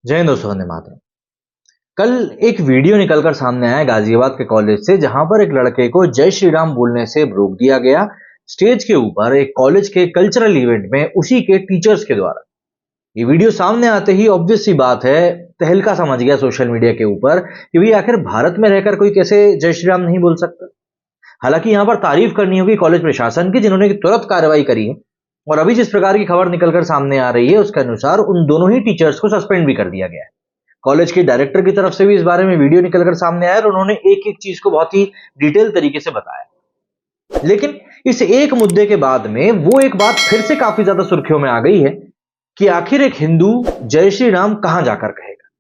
जय हिंद दोस्तों, वंदे मातरम। कल एक वीडियो निकलकर सामने आया गाजियाबाद के कॉलेज से, जहां पर एक लड़के को जय श्री राम बोलने से रोक दिया गया स्टेज के ऊपर एक कॉलेज के कल्चरल इवेंट में उसी के टीचर्स के द्वारा। ये वीडियो सामने आते ही ऑब्वियस सी बात है, तहलका समझ गया सोशल मीडिया के ऊपर कि भाई आखिर भारत में रहकर कोई कैसे जय श्री राम नहीं बोल सकता। हालांकि यहां पर तारीफ करनी होगी कॉलेज प्रशासन की, जिन्होंने तुरंत कार्रवाई करी है। और अभी जिस प्रकार की खबर निकलकर सामने आ रही है उसके अनुसार उन दोनों ही टीचर्स को सस्पेंड भी कर दिया गया है। कॉलेज के डायरेक्टर की तरफ से भी इस बारे में वीडियो निकलकर सामने आया और उन्होंने एक एक चीज को बहुत ही डिटेल तरीके से बताया। लेकिन इस एक मुद्दे के बाद में वो एक बात फिर से काफी ज्यादा सुर्खियों में आ गई है कि आखिर एक हिंदू जय श्री राम कहां जाकर कहेगा।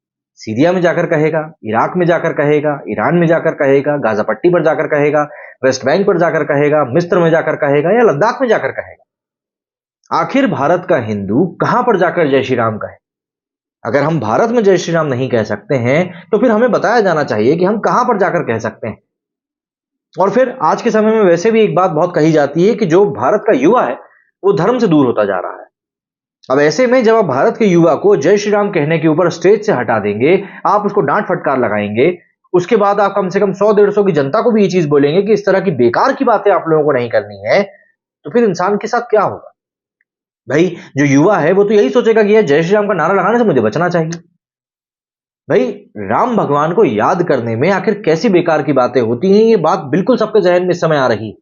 सीरिया में जाकर कहेगा, इराक में जाकर कहेगा, ईरान में जाकर कहेगा, गाजा पट्टी पर जाकर कहेगा, वेस्ट बैंक पर जाकर कहेगा, मिस्र में जाकर कहेगा या लद्दाख में जाकर कहेगा। आखिर भारत का हिंदू कहां पर जाकर जय श्री राम कहे। अगर हम भारत में जय श्री राम नहीं कह सकते हैं तो फिर हमें बताया जाना चाहिए कि हम कहां पर जाकर कह सकते हैं। और फिर आज के समय में वैसे भी एक बात बहुत कही जाती है कि जो भारत का युवा है वो धर्म से दूर होता जा रहा है। अब ऐसे में जब आप भारत के युवा को जय श्री राम कहने के ऊपर स्टेज से हटा देंगे, आप उसको डांट फटकार लगाएंगे, उसके बाद आप कम से कम 100-150 की जनता को भी ये चीज बोलेंगे कि इस तरह की बेकार की बातें आप लोगों को नहीं करनी है, तो फिर इंसान के साथ क्या होगा। भाई जो युवा है वो तो यही सोचेगा कि यार जय श्री राम का नारा लगाने से मुझे बचना चाहिए। भाई राम भगवान को याद करने में आखिर कैसी बेकार की बातें होती हैं, ये बात बिल्कुल सबके जहन में इस समय आ रही है।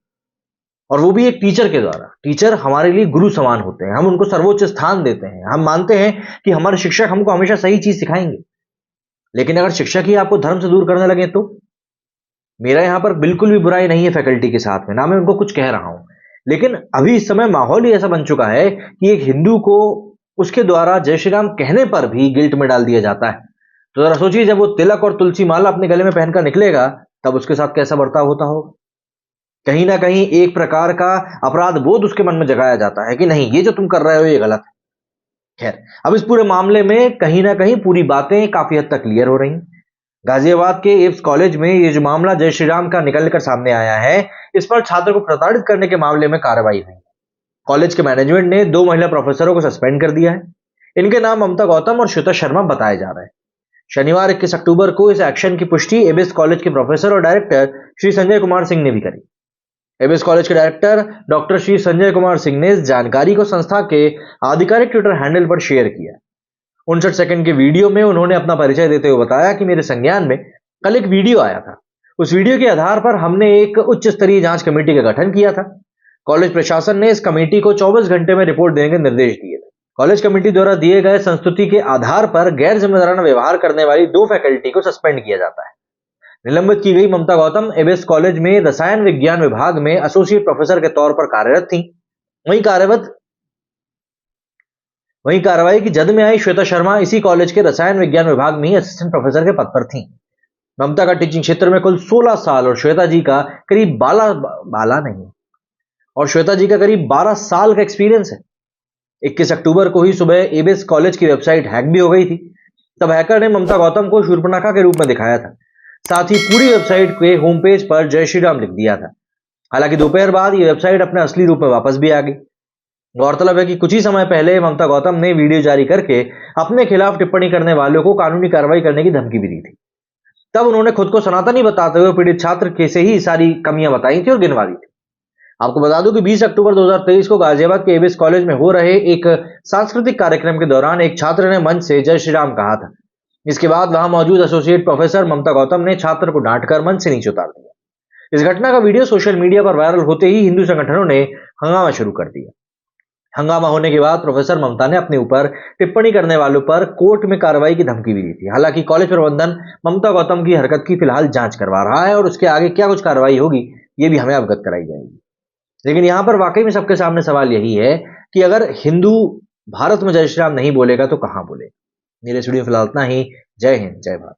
और वो भी एक टीचर के द्वारा। टीचर हमारे लिए गुरु समान होते हैं, हम उनको सर्वोच्च स्थान देते हैं, हम मानते हैं कि हमारे शिक्षक हमको हमेशा सही चीज सिखाएंगे। लेकिन अगर शिक्षक ही आपको धर्म से दूर करने लगे तो मेरा यहां पर बिल्कुल भी बुराई नहीं है फैकल्टी के साथ में, ना मैं उनको कुछ कह रहा हूं। लेकिन अभी इस समय माहौल ही ऐसा बन चुका है कि एक हिंदू को उसके द्वारा जय श्री राम कहने पर भी गिल्ट में डाल दिया जाता है। तो जरा सोचिए, जब वो तिलक और तुलसी माला अपने गले में पहनकर निकलेगा तब उसके साथ कैसा बर्ताव होता होगा। कहीं ना कहीं एक प्रकार का अपराध बोध उसके मन में जगाया जाता है कि नहीं, ये जो तुम कर रहे हो ये गलत है। खैर, अब इस पूरे मामले में कहीं ना कहीं पूरी बातें काफी हद तक क्लियर हो रही हैं। गाजियाबाद के एब्स कॉलेज में ये जो मामला जय श्री राम का निकलकर सामने आया है, इस पर छात्र को प्रताड़ित करने के मामले में कार्रवाई हुई। कॉलेज के मैनेजमेंट ने 2 महिला प्रोफेसरों को सस्पेंड कर दिया है। इनके नाम ममता गौतम और श्वेता शर्मा बताए जा रहे हैं। शनिवार 21 अक्टूबर को इस एक्शन की पुष्टि एबीएस कॉलेज के प्रोफेसर और डायरेक्टर श्री संजय कुमार सिंह ने भी करी। एबीएस कॉलेज के डायरेक्टर डॉक्टर श्री संजय कुमार सिंह ने इस जानकारी को संस्था के आधिकारिक ट्विटर हैंडल पर शेयर किया। 59 सेकंड के वीडियो में उन्होंने अपना परिचय देते हुए बताया कि मेरे संज्ञान में कल एक वीडियो आया था। उस वीडियो के आधार पर हमने एक उच्च स्तरीय जांच कमेटी का गठन किया था। कॉलेज प्रशासन ने इस कमेटी को 24 घंटे में रिपोर्ट देने के निर्देश दिए थे। कॉलेज कमेटी द्वारा दिए गए संस्तुति के आधार पर गैर जिम्मेदाराना व्यवहार करने वाली 2 फैकल्टी को सस्पेंड किया जाता है। निलंबित की गई ममता गौतम एबीएस कॉलेज में रसायन विज्ञान विभाग में एसोसिएट प्रोफेसर के तौर पर कार्यरत थी। वहीं कार्रवाई की जद में आई श्वेता शर्मा इसी कॉलेज के रसायन विज्ञान विभाग में ही असिस्टेंट प्रोफेसर के पद पर थी। ममता का टीचिंग क्षेत्र में कुल 16 साल और श्वेता जी का करीब 12 साल का एक्सपीरियंस है। 21 अक्टूबर को ही सुबह एबीएस कॉलेज की वेबसाइट हैक भी हो गई थी। तब हैकर ने ममता गौतम को शूर्पणखा के रूप में दिखाया था। साथ ही पूरी वेबसाइट के होम पेज पर जय श्री राम लिख दिया था। हालांकि दोपहर बाद ये वेबसाइट अपने असली रूप में वापस भी आ गई। गौरतलब है कि कुछ ही समय पहले ममता गौतम ने वीडियो जारी करके अपने खिलाफ टिप्पणी करने वालों को कानूनी कार्रवाई करने की धमकी भी दी थी। तब उन्होंने खुद को सनातनी बताते हुए पीड़ित छात्र के से ही सारी कमियां बताई थी और गिनवा दी थी। आपको बता दूं कि 20 अक्टूबर 2023 को गाजियाबाद के एबीएस कॉलेज में हो रहे एक सांस्कृतिक कार्यक्रम के दौरान एक छात्र ने मंच से जय श्री राम कहा था। इसके बाद वहां मौजूद एसोसिएट प्रोफेसर ममता गौतम ने छात्र को डांटकर मंच से नीचे उतार दिया। इस घटना का वीडियो सोशल मीडिया पर वायरल होते ही हिंदू संगठनों ने हंगामा शुरू कर दिया। हंगामा होने के बाद प्रोफेसर ममता ने अपने ऊपर टिप्पणी करने वालों पर कोर्ट में कार्रवाई की धमकी भी दी थी। हालांकि कॉलेज प्रबंधन ममता गौतम की हरकत की फिलहाल जांच करवा रहा है और उसके आगे क्या कुछ कार्रवाई होगी ये भी हमें अवगत कराई जाएगी। लेकिन यहां पर वाकई में सबके सामने सवाल यही है कि अगर हिंदू भारत में जय श्री राम नहीं बोलेगा तो कहां बोलेगा। मेरे इस वीडियो में फिलहाल इतना ही। जय हिंद, जय भारत।